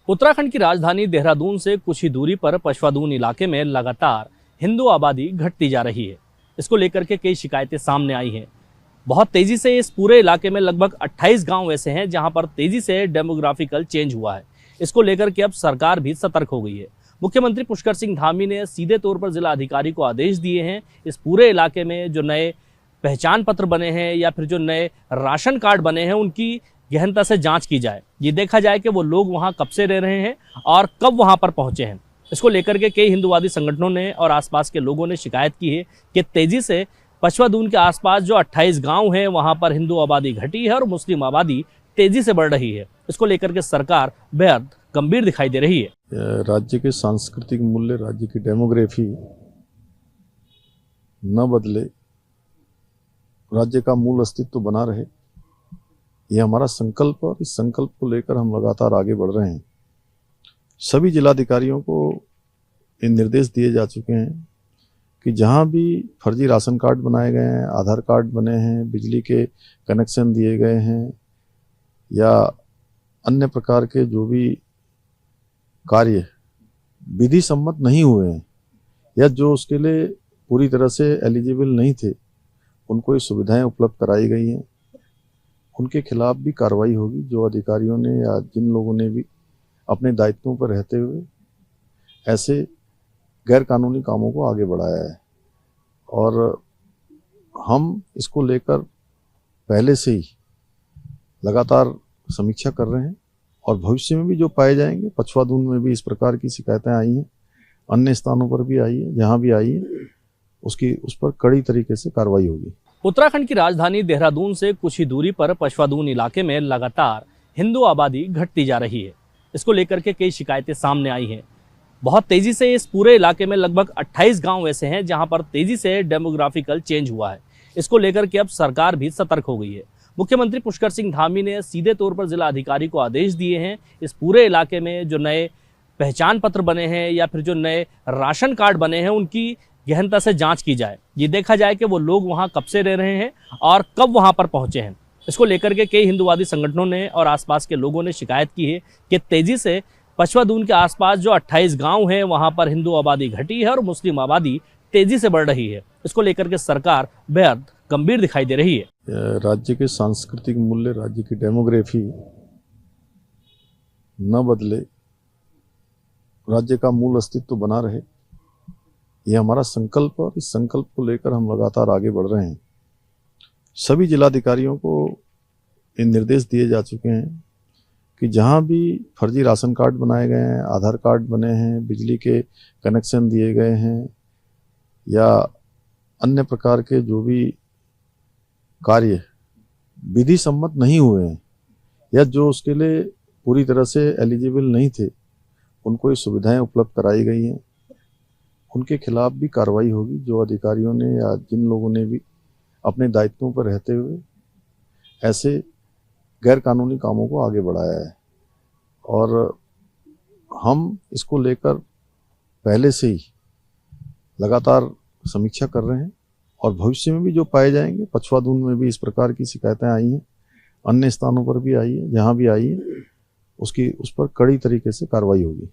उत्तराखंड की राजधानी देहरादून से कुछ ही दूरी पर पशवादून इलाके में लगातार हिंदू आबादी घटती जा रही है। इसको लेकर के कई शिकायतें सामने आई हैं। बहुत तेजी से इस पूरे इलाके में लगभग 28 गांव ऐसे हैं जहां पर तेजी से डेमोग्राफिकल चेंज हुआ है। इसको लेकर के अब सरकार भी सतर्क हो गई है। मुख्यमंत्री पुष्कर सिंह धामी ने सीधे तौर पर जिला अधिकारी को आदेश दिए हैं, इस पूरे इलाके में जो नए पहचान पत्र बने हैं या फिर जो नए राशन कार्ड बने हैं उनकी गहनता से जांच की जाए। ये देखा जाए कि वो लोग वहां कब से रह रहे हैं और कब वहां पर पहुंचे हैं। इसको लेकर के कई हिंदुवादी संगठनों ने और आसपास के लोगों ने शिकायत की है कि तेजी से पशवादून के आसपास जो 28 गांव हैं वहां पर हिंदू आबादी घटी है और मुस्लिम आबादी तेजी से बढ़ रही है। इसको लेकर के सरकार बेहद गंभीर दिखाई दे रही है। राज्य के सांस्कृतिक मूल्य, राज्य की डेमोग्राफी न बदले, राज्य का मूल अस्तित्व बना रहे, ये हमारा संकल्प और इस संकल्प को लेकर हम लगातार आगे बढ़ रहे हैं। सभी जिलाधिकारियों को ये निर्देश दिए जा चुके हैं कि जहां भी फर्जी राशन कार्ड बनाए गए हैं, आधार कार्ड बने हैं, बिजली के कनेक्शन दिए गए हैं या अन्य प्रकार के जो भी कार्य विधि सम्मत नहीं हुए हैं या जो उसके लिए पूरी तरह से एलिजिबल नहीं थे, उनको ये सुविधाएं उपलब्ध कराई गई हैं। उनके खिलाफ भी कार्रवाई होगी। जो अधिकारियों ने या जिन लोगों ने भी अपने दायित्वों पर रहते हुए ऐसे गैर कानूनी कामों को आगे बढ़ाया है, और हम इसको लेकर पहले से ही लगातार समीक्षा कर रहे हैं और भविष्य में भी जो पाए जाएंगे, पछवादून में भी इस प्रकार की शिकायतें आई हैं, अन्य स्थानों पर भी आई है, जहां भी आई है उस पर कड़ी तरीके से कार्रवाई होगी। उत्तराखंड की राजधानी देहरादून से कुछ ही दूरी पर पशवादून इलाके में लगातार हिंदू आबादी घटती जा रही है। इसको लेकर के कई शिकायतें सामने आई हैं। बहुत तेजी से इस पूरे इलाके में लगभग 28 गांव ऐसे हैं जहां पर तेजी से डेमोग्राफिकल चेंज हुआ है। इसको लेकर के अब सरकार भी सतर्क हो गई है। मुख्यमंत्री पुष्कर सिंह धामी ने सीधे तौर पर जिला अधिकारी को आदेश दिए हैं, इस पूरे इलाके में जो नए पहचान पत्र बने हैं या फिर जो नए राशन कार्ड बने हैं उनकी गहनता से जांच की जाए। ये देखा जाए कि वो लोग वहां कब से रह रहे हैं और कब वहां पर पहुंचे हैं। इसको लेकर के कई हिंदुवादी संगठनों ने और आसपास के लोगों ने शिकायत की है कि तेजी से पशवादून के आसपास जो 28 गांव हैं वहां पर हिंदू आबादी घटी है और मुस्लिम आबादी तेजी से बढ़ रही है। इसको लेकर के सरकार बेहद गंभीर दिखाई दे रही है। राज्य के सांस्कृतिक मूल्य, राज्य की डेमोग्राफी न बदले, राज्य का मूल अस्तित्व बना रहे, ये हमारा संकल्प और इस संकल्प को लेकर हम लगातार आगे बढ़ रहे हैं। सभी जिलाधिकारियों को ये निर्देश दिए जा चुके हैं कि जहां भी फर्जी राशन कार्ड बनाए गए हैं, आधार कार्ड बने हैं, बिजली के कनेक्शन दिए गए हैं या अन्य प्रकार के जो भी कार्य विधि सम्मत नहीं हुए हैं या जो उसके लिए पूरी तरह से एलिजिबल नहीं थे, उनको ये सुविधाएं उपलब्ध कराई गई हैं। उनके खिलाफ भी कार्रवाई होगी। जो अधिकारियों ने या जिन लोगों ने भी अपने दायित्वों पर रहते हुए ऐसे गैर कानूनी कामों को आगे बढ़ाया है, और हम इसको लेकर पहले से ही लगातार समीक्षा कर रहे हैं और भविष्य में भी जो पाए जाएंगे, पछवादून में भी इस प्रकार की शिकायतें आई हैं, अन्य स्थानों पर भी आई है, जहां भी आई है उस पर कड़ी तरीके से कार्रवाई होगी।